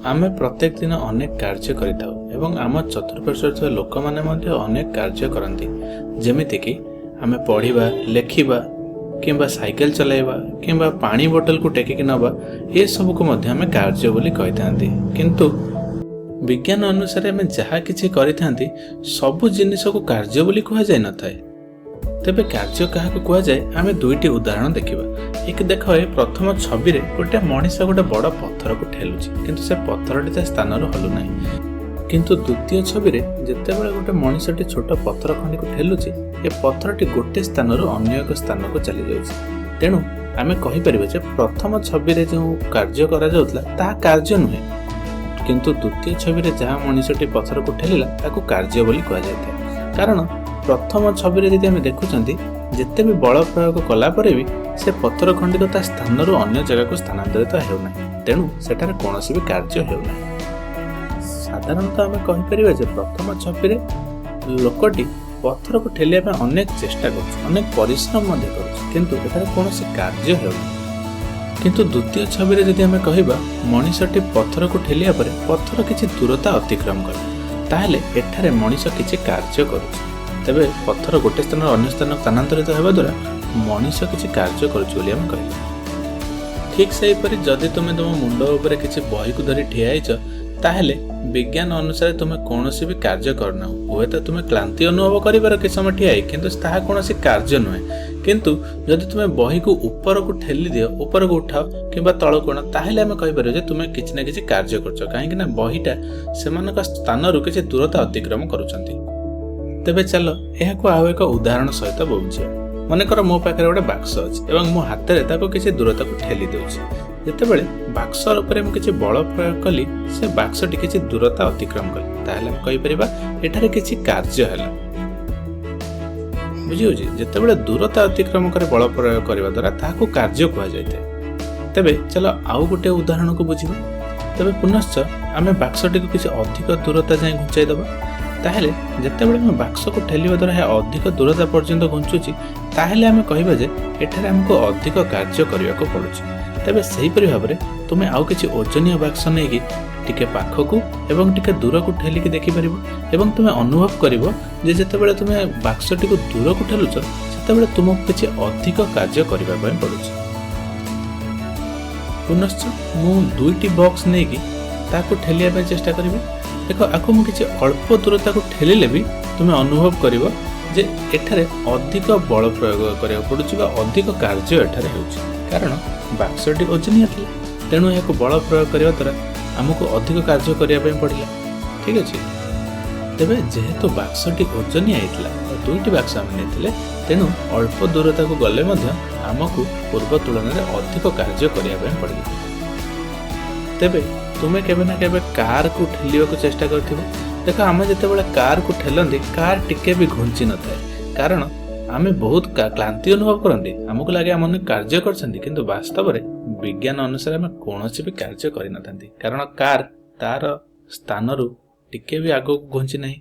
आमे प्रत्येक दिन अनेक कार्य करिताउ एवं आम चतुर्पार्श्वरे ଥିବା ଲୋକମାନେ ମଧ୍ୟ ଅନେକ କାର୍ଯ୍ୟ କରନ୍ତି। ଯେମିତି କି ଆମେ ପଢ଼ିବା, ଲେଖିବା କିମ୍ବା ସାଇକେଲ ଚଲାଇବା କିମ୍ବା ପାଣି ବୋତଲକୁ ଟେକିକି ନେବା ଏସବୁକୁ ମଧ୍ୟ ଆମେ କାର୍ଯ୍ୟ ବୋଲି କହିଥାନ୍ତି। କିନ୍ତୁ ବିଜ୍ଞାନ ଅନୁସାରେ ଆମେ ଯାହା କିଛି କରିଥାନ୍ତି ସବୁ ଜିନିଷକୁ କାର୍ଯ୍ୟ ବୋଲି କୁହାଯାଇ ନଥାଏ। ତେବେ କାର୍ଯ୍ୟ କାହାକୁ କୁହାଯାଏ ଆମେ ଦୁଇଟି ଉଦାହରଣ ଦେଖିବା। ଏକ ଦେଖ, ଏ ପ୍ରଥମ ଛବିରେ ଗୋଟେ ମଣିଷ ଗୋଟେ ବଡ଼ ପଥରକୁ ଠେଲୁଛି, କିନ୍ତୁ ସେ ପଥରଟି ତା ସ୍ଥାନରୁ ହଲୁନାହିଁ। କିନ୍ତୁ ଦ୍ୱିତୀୟ ଛବିରେ ଯେତେବେଳେ ଗୋଟେ ମଣିଷଟି ଛୋଟ ପଥର ଖଣ୍ଡିକୁ ଠେଲୁଛି, ଏ ପଥରଟି ଗୋଟେ ସ୍ଥାନରୁ ଅନ୍ୟ ଏକ ସ୍ଥାନକୁ ଚାଲିଯାଉଛି। ତେଣୁ ଆମେ କହିପାରିବା ଯେ ପ୍ରଥମ ଛବିରେ ଯେଉଁ କାର୍ଯ୍ୟ କରାଯାଉଥିଲା ତାହା କାର୍ଯ୍ୟ ନୁହେଁ, କିନ୍ତୁ ଦ୍ୱିତୀୟ ଛବିରେ ଯାହା ମଣିଷଟି ପଥରକୁ ଠେଲିଲା ତାକୁ କାର୍ଯ୍ୟ ବୋଲି କୁହାଯାଇଥାଏ। କାରଣ ପ୍ରଥମ ଛବିରେ ଯଦି ଆମେ ଦେଖୁଛନ୍ତି, ଯେତେ ବି ବଳ ପ୍ରୟୋଗ କଲା ପରେ ବି ସେ ପଥର ଖଣ୍ଡିକ ତା ସ୍ଥାନରୁ ଅନ୍ୟ ଜାଗାକୁ ସ୍ଥାନାନ୍ତରିତ ହେଉନାହିଁ। ତେଣୁ ସେଠାରେ କୌଣସି ବି କାର୍ଯ୍ୟ ହେଉନାହିଁ। ସାଧାରଣତଃ ଆମେ କହିପାରିବା ଯେ ପ୍ରଥମ ଛବିରେ ଲୋକଟି ପଥରକୁ ଠେଲିବା ପାଇଁ ଅନେକ ଚେଷ୍ଟା କରୁଛି, ଅନେକ ପରିଶ୍ରମ ମଧ୍ୟ କରୁଛି, କିନ୍ତୁ ଏଠାରେ କୌଣସି କାର୍ଯ୍ୟ ହେଉନାହିଁ। କିନ୍ତୁ ଦ୍ୱିତୀୟ ଛବିରେ ଯଦି ଆମେ କହିବା ମଣିଷଟି ପଥରକୁ ଠେଲିବା ପରେ ପଥର କିଛି ଦୂରତା ଅତିକ୍ରମ କରେ, ତାହେଲେ ଏଠାରେ ମଣିଷ କିଛି କାର୍ଯ୍ୟ କରୁଛି। ତେବେ ପଥର ଗୋଟେ ସ୍ଥାନରୁ ଅନ୍ୟ ସ୍ଥାନକୁ ସ୍ଥାନାନ୍ତରିତ ହେବା ଦ୍ୱାରା ମଣିଷ କିଛି କାର୍ଯ୍ୟ କରୁଛି ବୋଲି ଆମେ କହିବା। ଠିକ୍ ସେହିପରି ଯଦି ତୁମେ ତୁମ ମୁଣ୍ଡ ଉପରେ କିଛି ବହିକୁ ଧରି ଠିଆ ହେଇଛ, ତାହେଲେ ବିଜ୍ଞାନ ଅନୁସାରେ ତୁମେ କୌଣସି ବି କାର୍ଯ୍ୟ କରୁନାହଁ। ହୁଏତ ତୁମେ କ୍ଳାନ୍ତି ଅନୁଭବ କରିବାର କିଛି ସମୟ ଠିଆ ହେଇ, କିନ୍ତୁ ତାହା କୌଣସି କାର୍ଯ୍ୟ ନୁହେଁ। କିନ୍ତୁ ଯଦି ତୁମେ ବହିକୁ ଉପରକୁ ଠେଲି ଦିଅ, ଉପରକୁ ଉଠାଅ କିମ୍ବା ତଳକୁ ଆଣ, ତାହେଲେ ଆମେ କହିପାରିବା ଯେ ତୁମେ କିଛି ନା କିଛି କାର୍ଯ୍ୟ କରୁଛ, କାହିଁକି ନା ବହିଟା ସେମାନଙ୍କ ସ୍ଥାନରୁ କିଛି ଦୂରତା ଅତିକ୍ରମ କରୁଛନ୍ତି। ତେବେ ଚାଲ ଏହାକୁ ଆଉ ଏକ ଉଦାହରଣ ସହିତ ବୁଝିବା। ମନେକର ମୋ ପାଖରେ ଗୋଟେ ବାକ୍ସ ଅଛି ଏବଂ ମୋ ହାତରେ ତାକୁ କିଛି ଦୂରତାକୁ ଠେଲି ଦେଉଛି। ଯେତେବେଳେ ବାକ୍ସ ଉପରେ ମୁଁ କିଛି ବଳ ପ୍ରୟୋଗ କଲି, ସେ ବାକ୍ସଟି କିଛି ଦୂରତା ଅତିକ୍ରମ କଲି, ତାହେଲେ ଆମେ କହିପାରିବା ଏଠାରେ କିଛି କାର୍ଯ୍ୟ ହେଲା। ବୁଝିହେଉଛି? ଯେତେବେଳେ ଦୂରତା ଅତିକ୍ରମ କରି ବଳ ପ୍ରୟୋଗ କରିବା ଦ୍ୱାରା ତାହାକୁ କାର୍ଯ୍ୟ କୁହାଯାଇଥାଏ। ତେବେ ଚାଲ ଆଉ ଗୋଟେ ଉଦାହରଣକୁ ବୁଝିବା। ତେବେ ପୁନଶ୍ଚ ଆମେ ବାକ୍ସଟିକୁ କିଛି ଅଧିକ ଦୂରତା ଯାଏଁ ଘୁଞ୍ଚାଇ ଦେବା। ତାହେଲେ ଯେତେବେଳେ ଆମେ ବାକ୍ସକୁ ଠେଲିବା ଦ୍ୱାରା ଏହା ଅଧିକ ଦୂରତା ପର୍ଯ୍ୟନ୍ତ ଘୁଞ୍ଚୁଛି, ତାହେଲେ ଆମେ କହିବା ଯେ ଏଠାରେ ଆମକୁ ଅଧିକ କାର୍ଯ୍ୟ କରିବାକୁ ପଡ଼ୁଛି। ତେବେ ସେହିପରି ଭାବରେ ତୁମେ ଆଉ କିଛି ଓଜନିଆ ବାକ୍ସ ନେଇକି ଟିକେ ପାଖକୁ ଏବଂ ଟିକେ ଦୂରକୁ ଠେଲିକି ଦେଖିପାରିବ ଏବଂ ତୁମେ ଅନୁଭବ କରିବ ଯେ ଯେତେବେଳେ ତୁମେ ବାକ୍ସଟିକୁ ଦୂରକୁ ଠେଲୁଛ, ସେତେବେଳେ ତୁମକୁ କିଛି ଅଧିକ କାର୍ଯ୍ୟ କରିବା ପାଇଁ ପଡ଼ୁଛି। ପୁନଶ୍ଚ ମୁଁ ଦୁଇଟି ବକ୍ସ ନେଇକି ତାକୁ ଠେଲିବା ପାଇଁ ଚେଷ୍ଟା କରିବି। ଦେଖ, ଆକୁ ମୁଁ କିଛି ଅଳ୍ପ ଦୂରତାକୁ ଠେଲିଲେ ବି ତୁମେ ଅନୁଭବ କରିବ ଯେ ଏଠାରେ ଅଧିକ ବଳ ପ୍ରୟୋଗ କରିବାକୁ ପଡ଼ୁଛି ବା ଅଧିକ କାର୍ଯ୍ୟ ଏଠାରେ ହେଉଛି, କାରଣ ବାକ୍ସଟି ଓଜନିଆ ଥିଲା। ତେଣୁ ଏହାକୁ ବଳ ପ୍ରୟୋଗ କରିବା ଦ୍ୱାରା ଆମକୁ ଅଧିକ କାର୍ଯ୍ୟ କରିବା ପାଇଁ ପଡ଼ିଲା। ଠିକ୍ ଅଛି? ତେବେ ଯେହେତୁ ବାକ୍ସଟି ଓଜନିଆ ହେଇଥିଲା, ଦୁଇଟି ବାକ୍ସ ଆମେ ନେଇଥିଲେ, ତେଣୁ ଅଳ୍ପ ଦୂରତାକୁ ଗଲେ ମଧ୍ୟ ଆମକୁ ପୂର୍ବ ତୁଳନାରେ ଅଧିକ କାର୍ଯ୍ୟ କରିବା ପାଇଁ ପଡ଼ିଲା। ତେବେ ତୁମେ କେବେ ନା କେବେ କାରକୁ ଠେଲିବାକୁ ଚେଷ୍ଟା କରିଥିବ। ଦେଖ, ଆମେ ଯେତେବେଳେ କାରକୁ ଠେଲନ୍ତି, କାର ଟିକେ ବି ଘୁଞ୍ଚି ନଥାଏ, କାରଣ ଆମେ ବହୁତ କ୍ଳାନ୍ତି ଅନୁଭବ କରନ୍ତି। ଆମକୁ ଲାଗେ ଆମେ ଅନେକ କାର୍ଯ୍ୟ କରିଛନ୍ତି, କିନ୍ତୁ ବାସ୍ତବରେ ବିଜ୍ଞାନ ଅନୁସାରେ ଆମେ କୌଣସି ବି କାର୍ଯ୍ୟ କରିନଥାନ୍ତି, କାରଣ କାର ତାର ସ୍ଥାନରୁ ଟିକେ ବି ଆଗକୁ ଘୁଞ୍ଚି ନାହିଁ।